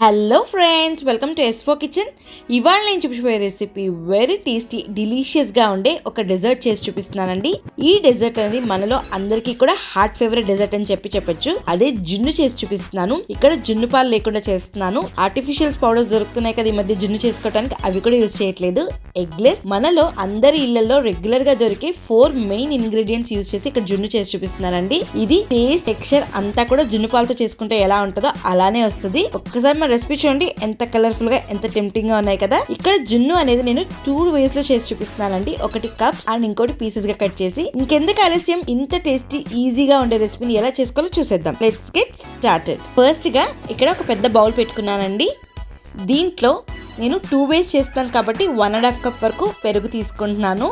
Hello friends, welcome to S4 kitchen. ఇవాళ నేను చూపించబోయే రెసిపీ వెరీ టేస్టీ డిలీషియస్గా ఉండే ఒక డెజర్ట్ చేసి చూపిస్తున్నానండి. ఈ డెజర్ట్ అనేది మనలో అందరికీ కూడా హార్ట్ ఫేవరెట్ డెజర్ట్ అని చెప్పొచ్చు. అదే జున్ను చేసి చూపిస్తున్నాను. ఇక్కడ జున్ను పాలు లేకుండా చేస్తున్నాను. ఆర్టిఫిషియల్స్ పౌడర్స్ దొరుకుతున్నాయి కదా ఈ మధ్య జున్ను చేసుకోవడానికి, అవి కూడా యూజ్ చేయట్లేదు. ఎగ్లెస్ మనలో అందరి ఇళ్లలో రెగ్యులర్ గా దొరికే 4 మెయిన్ ఇంగ్రీడియంట్స్ యూజ్ చేసి ఇక్కడ జున్ను చేసి చూపిస్తున్నానండి. ఇది టేస్ట్ టెక్స్చర్ అంతా కూడా జున్ను పాలతో చేసుకుంటే ఎలా ఉంటుందో అలానే వస్తుంది. ఒక్కసారి మన రెసిపీ చూడండి, ఎంత కలర్ఫుల్ గా ఎంత టెంప్టింగ్ గా ఉన్నాయి కదా. ఇక్కడ జున్ను అనేది నేను 2 వేస్ లో చేసి చూపిస్తున్నానండి. ఒకటి కప్స్ అండ్ ఇంకోటి పీసెస్ గా కట్ చేసి. ఇంకెందుకు ఆలస్యం, ఇంత టేస్టీ ఈజీగా ఉండే రెసిపీని ఎలా చేసుకోవాలో చూసేద్దాం. Let's get started. ఫస్ట్ గా ఇక్కడ ఒక పెద్ద బౌల్ పెట్టుకున్నానండి. దీంట్లో నేను 2 వేస్ చేస్తాను కాబట్టి 1.5 కప్ వరకు పెరుగు తీసుకుంటున్నాను.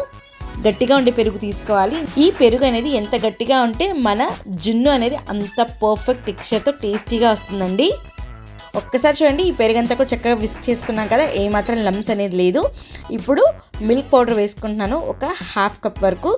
గట్టిగా ఉండే పెరుగు తీసుకోవాలి. ఈ పెరుగు అనేది ఎంత గట్టిగా ఉంటే మన జున్ను అనేది అంత పర్ఫెక్ట్ టెక్స్చర్తో టేస్టీగా వస్తుందండి. ఒక్కసారి చూడండి, ఈ పెరుగంతా కూడా చక్కగా విస్క్ చేసుకున్నాం కదా, ఏమాత్రం లమ్స్ అనేది లేదు. ఇప్పుడు మిల్క్ పౌడర్ వేసుకుంటున్నాను. ఒక 1/2 కప్ వరకు.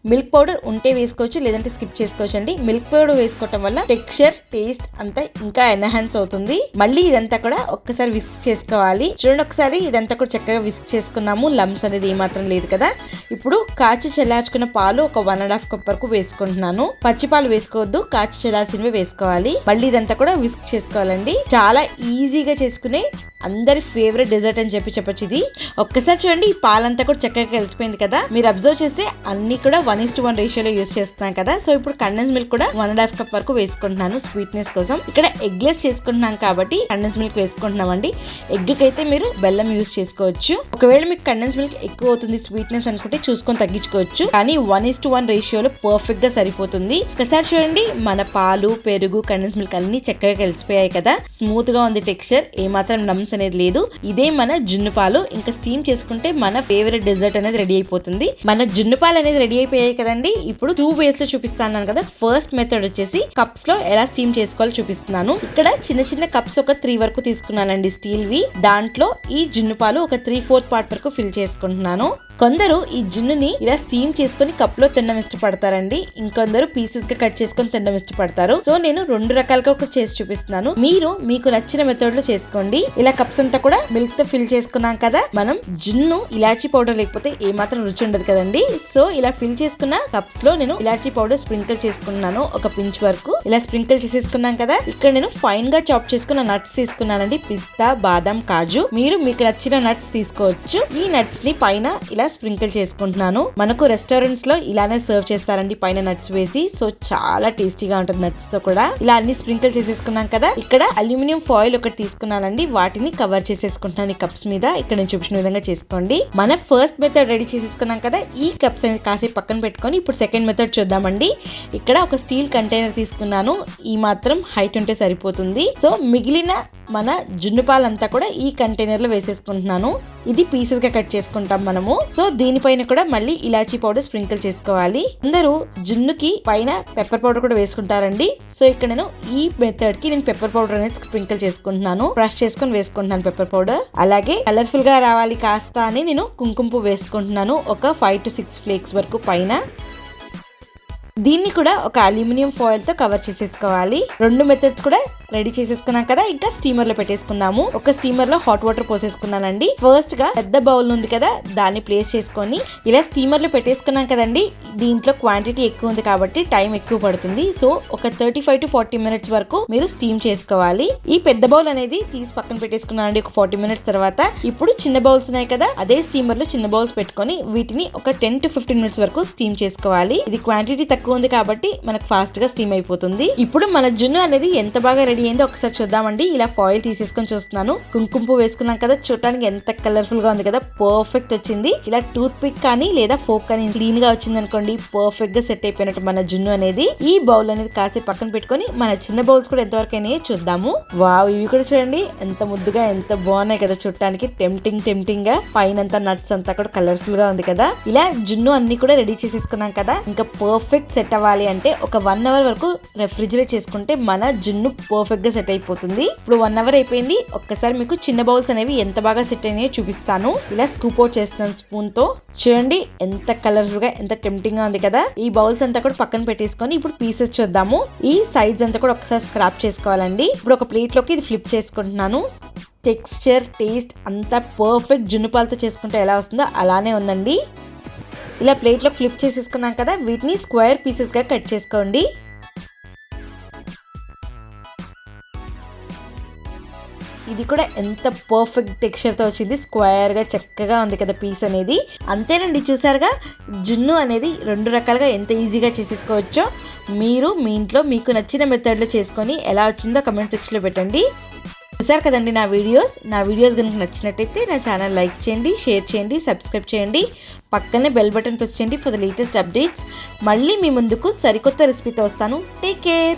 మిల్క్ పౌడర్ ఉంటే వేసుకోవచ్చు, లేదంటే స్కిప్ చేసుకోవచ్చు అండి. మిల్క్ పౌడర్ వేసుకోవటం వల్ల టెక్స్చర్ టేస్ట్ అంతా ఇంకా ఎన్హాన్స్ అవుతుంది. మళ్ళీ ఇదంతా కూడా ఒక్కసారి విస్క్ చేసుకోవాలి. చూడండి, ఒకసారి ఇదంతా కూడా చక్కగా విస్క్ చేసుకున్నాము. లమ్స్ అనేది ఏమాత్రం లేదు కదా. ఇప్పుడు కాచి చల్లార్చుకున్న పాలు ఒక 1.5 కప్ వరకు వేసుకుంటున్నాను. పచ్చి పాలు వేసుకోవద్దు, కాచి చల్లార్చినవి వేసుకోవాలి. మళ్ళీ ఇదంతా కూడా విస్క్ చేసుకోవాలండి. చాలా ఈజీగా చేసుకునే అందరి ఫేవరెట్ డెజర్ట్ అని చెప్పొచ్చు ఇది. ఒక్కసారి చూడండి, ఈ పాలంతా కూడా చక్కగా కలిసిపోయింది కదా. మీరు అబ్జర్వ్ చేస్తే అన్ని కూడా 1:1 రేషియోలో యూజ్ చేస్తున్నాం కదా. సో ఇప్పుడు కండెన్స్ మిల్క్ కూడా 1.5 కప్ వరకు వేసుకుంటున్నాను స్వీట్నెస్ కోసం. ఇక్కడ ఎగ్లెస్ చేసుకుంటున్నాం కాబట్టి కండెన్స్ మిల్క్ వేసుకుంటున్నాం అండి. ఎగ్ కైతే మీరు బెల్లం యూజ్ చేసుకోవచ్చు. ఒకవేళ మీకు కండెన్స్ మిల్క్ ఎక్కువ అవుతుంది స్వీట్నెస్ అనుకుంటే చూసుకొని తగ్గించుకోవచ్చు. కానీ 1:1 రేషియోలో పర్ఫెక్ట్ గా సరిపోతుంది. ఒకసారి చూడండి, మన పాలు, పెరుగు, కండెన్స్ మిల్క్ అన్ని చక్కగా కలిసిపోయాయి కదా. స్మూత్ గా ఉంది టెక్స్చర్, ఏమాత్రం నమ్స్ అనేది లేదు. ఇదే మన జున్ను పాలు. ఇంకా స్టీమ్ చేసుకుంటే మన ఫేవరెట్ డెజర్ట్ అనేది రెడీ అయిపోతుంది. మన జున్ను పాలు అనేది రెడీ అయిపోయాయి కదండి. ఇప్పుడు 2 వేస్ లో చూపిస్తాను కదా. ఫస్ట్ మెథడ్ వచ్చేసి కప్స్ లో ఎలా స్టీమ్ చేసుకోవాలో చూపిస్తున్నాను. ఇక్కడ చిన్న చిన్న కప్స్ ఒక 3 వరకు తీసుకున్నానండి, స్టీల్ వి. దాంట్లో ఈ జున్ను పాలు ఒక 3/4 పార్ట్ వరకు ఫిల్ చేసుకుంటున్నాను. కొందరు ఈ జున్నుని ఇలా స్టీమ్ చేసుకుని కప్ లో తినడం ఇష్టపడతారండి. ఇంకొందరు పీసెస్ గా కట్ చేసుకుని తినడం ఇష్టపడతారు. సో నేను 2 రకాలుగా కూడా చేసి చూపిస్తున్నాను. మీరు మీకు నచ్చిన మెథడ్ లో చేసుకోండి. ఇలా కప్స్ అంతా కూడా మిల్క్ తో ఫిల్ చేసుకున్నాం కదా. మనం జున్ను ఇలాచీ పౌడర్ లేకపోతే ఏమాత్రం రుచి ఉండదు కదండి. సో ఇలా ఫిల్ చేసుకున్న కప్స్ లో నేను ఇలాచీ పౌడర్ స్ప్రింకిల్ చేసుకున్నాను. ఒక పించ్ వరకు ఇలా స్ప్రింకిల్ చేసేసుకున్నాం కదా. ఇక్కడ నేను ఫైన్ గా చాప్ చేసుకున్న నట్స్ తీసుకున్నానండి. పిస్తా, బాదం, కాజు. మీరు మీకు నచ్చిన నట్స్ తీసుకోవచ్చు. ఈ నట్స్ ని పైన ఇలా స్ప్రింకిల్ చేసుకుంటున్నాను. మనకు రెస్టారెంట్స్ లో ఇలానే సర్వ్ చేస్తారండి, పైన నట్స్ వేసి. సో చాలా టేస్టీగా ఉంటుంది నట్స్ తో కూడా. ఇలా అన్ని స్ప్రింకిల్ చేసేసుకున్నాం కదా. ఇక్కడ అల్యూమినియం ఫాయిల్ ఒకటి తీసుకున్నానండి. వాటిని కవర్ చేసేసుకుంటున్నాను ఈ కప్స్ మీద. ఇక్కడ నేను చూపించిన విధంగా చేసుకోండి. మన ఫస్ట్ మెథడ్ రెడీ చేసేసుకున్నాం కదా. ఈ కప్స్ అనేది కాసేపు పక్కన పెట్టుకొని ఇప్పుడు సెకండ్ మెథడ్ చూద్దామండి. ఇక్కడ ఒక స్టీల్ కంటైనర్ తీసుకున్నాను. ఈ మాత్రం హైట్ ఉంటే సరిపోతుంది. సో మిగిలిన మన జున్ను పాలంతా కూడా ఈ కంటైనర్ లో వేసేసుకుంటున్నాను. ఇది పీసెస్ గా కట్ చేసుకుంటాం మనము. సో దీనిపైన కూడా మళ్ళీ ఇలాచీ పౌడర్ స్ప్రింకిల్ చేసుకోవాలి. అందరూ జున్నుకి పైన పెప్పర్ పౌడర్ కూడా వేసుకుంటారండి. సో ఇక్కడ నేను ఈ మెథడ్ కి నేను పెప్పర్ పౌడర్ అనేది స్ప్రింకిల్ చేసుకుంటున్నాను. బ్రష్ చేసుకొని వేసుకుంటున్నాను పెప్పర్ పౌడర్. అలాగే కలర్ఫుల్ గా రావాలి కాస్త అని నేను కుంకుమ పువ్వు వేసుకుంటున్నాను. ఒక 5 to 6 ఫ్లేక్స్ వరకు పైన. దీన్ని కూడా ఒక అల్యూమినియం ఫాయిల్ తో కవర్ చేసేసుకోవాలి. 2 మెథడ్స్ కూడా రెడీ చేసేసుకున్నాం కదా. ఇంకా స్టీమర్ లో పెట్టేసుకుందాము. ఒక స్టీమర్ లో హాట్ వాటర్ పోసేసుకున్నానండి. ఫస్ట్ గా పెద్ద బౌల్ ఉంది కదా, దాన్ని ప్లేస్ చేసుకొని ఇలా స్టీమర్ లో పెట్టేసుకున్నాం కదండి. దీంట్లో క్వాంటిటీ ఎక్కువ ఉంది కాబట్టి టైం ఎక్కువ పడుతుంది. సో ఒక 35 to 40 మినిట్స్ వరకు మీరు స్టీమ్ చేసుకోవాలి. ఈ పెద్ద బౌల్ అనేది తీసి పక్కన పెట్టేసుకున్నానండి ఒక 40 మినిట్స్ తర్వాత. ఇప్పుడు చిన్న బౌల్స్ ఉన్నాయి కదా, అదే స్టీమర్ లో చిన్న బౌల్స్ పెట్టుకొని వీటిని ఒక 10 to 15 మినిట్స్ వరకు స్టీమ్ చేసుకోవాలి. ఇది క్వాంటిటీ తక్కువ ఉంది కాబట్టి మనకు ఫాస్ట్ గా స్టీమ్ అయిపోతుంది. ఇప్పుడు మన జున్ను అనేది ఎంత బాగా రెడీ అయిందో ఒకసారి చూద్దామండి. ఇలా ఫాయిల్ తీసేసుకొని చూస్తున్నాను. కుంకుమ పువ్వు వేసుకున్నాం కదా, చూడటానికి ఎంత కలర్ఫుల్ గా ఉంది కదా. పర్ఫెక్ట్ వచ్చింది. ఇలా టూత్ పిక్ కానీ లేదా ఫోక్ కానీ క్లీన్ గా వచ్చింది అనుకోండి, పర్ఫెక్ట్ గా సెట్ అయిపోయినట్టు మన జున్ను అనేది. ఈ బౌల్ అనేది కాసేపు పక్కన పెట్టుకొని మన చిన్న బౌల్స్ కూడా ఎంతవరకు అయినాయో చూద్దాము. వావ్, ఇవి కూడా చూడండి ఎంత ముద్దుగా ఎంత బాగున్నాయి కదా. చూడటానికి టెంప్టింగ్ గా పైన నట్స్ అంతా కూడా కలర్ఫుల్ గా ఉంది కదా. ఇలా జున్ను అన్ని కూడా రెడీ చేసేసుకున్నాం కదా. ఇంకా పర్ఫెక్ట్ సెట్ అవ్వాలి అంటే ఒక 1 అవర్ వరకు రెఫ్రిజిరేట్ చేసుకుంటే మన జున్ను పర్ఫెక్ట్ గా సెట్ అయిపోతుంది. ఇప్పుడు 1 అవర్ అయిపోయింది. ఒక్కసారి మీకు చిన్న బౌల్స్ అనేవి ఎంత బాగా సెట్ అయినాయో చూపిస్తాను. ఇలా స్కూప్ అవుట్ చేస్తున్నాను స్పూన్ తో. చూడండి ఎంత కలర్ఫుల్ గా ఎంత టెంప్టింగ్ గా ఉంది కదా. ఈ బౌల్స్ అంతా కూడా పక్కన పెట్టేసుకొని ఇప్పుడు పీసెస్ చూద్దాము. ఈ సైడ్స్ అంతా కూడా ఒకసారి స్క్రాప్ చేసుకోవాలండి. ఇప్పుడు ఒక ప్లేట్ లోకి ఇది ఫ్లిప్ చేసుకుంటున్నాను. టెక్స్చర్, టేస్ట్ అంతా పర్ఫెక్ట్ జున్ను పాలతో చేసుకుంటే ఎలా వస్తుందో అలానే ఉందండి. ఇలా ప్లేట్లో ఫ్లిప్ చేసేసుకున్నాం కదా, వీటిని స్క్వేర్ పీసెస్గా కట్ చేసుకోండి. ఇది కూడా ఎంత పర్ఫెక్ట్ టెక్స్చర్తో వచ్చింది, స్క్వేర్గా చక్కగా ఉంది కదా పీస్ అనేది. అంతేనండి, చూసారుగా జున్ను అనేది 2 రకాలుగా ఎంత ఈజీగా చేసేసుకోవచ్చో. మీరు మీ ఇంట్లో మీకు నచ్చిన మెథడ్లో చేసుకొని ఎలా వచ్చిందో కమెంట్ సెక్షన్లో పెట్టండి. చూసారు కదండి నా వీడియోస్ కనుక నచ్చినట్టయితే నా ఛానల్ లైక్ చేయండి, షేర్ చేయండి, సబ్స్క్రైబ్ చేయండి. పక్కనే బెల్ బటన్ ప్రెస్ చేయండి ఫర్ ద లేటెస్ట్ అప్డేట్స్. మళ్ళీ మీ ముందుకు సరికొత్త రెసిపీతో వస్తాను. Take care.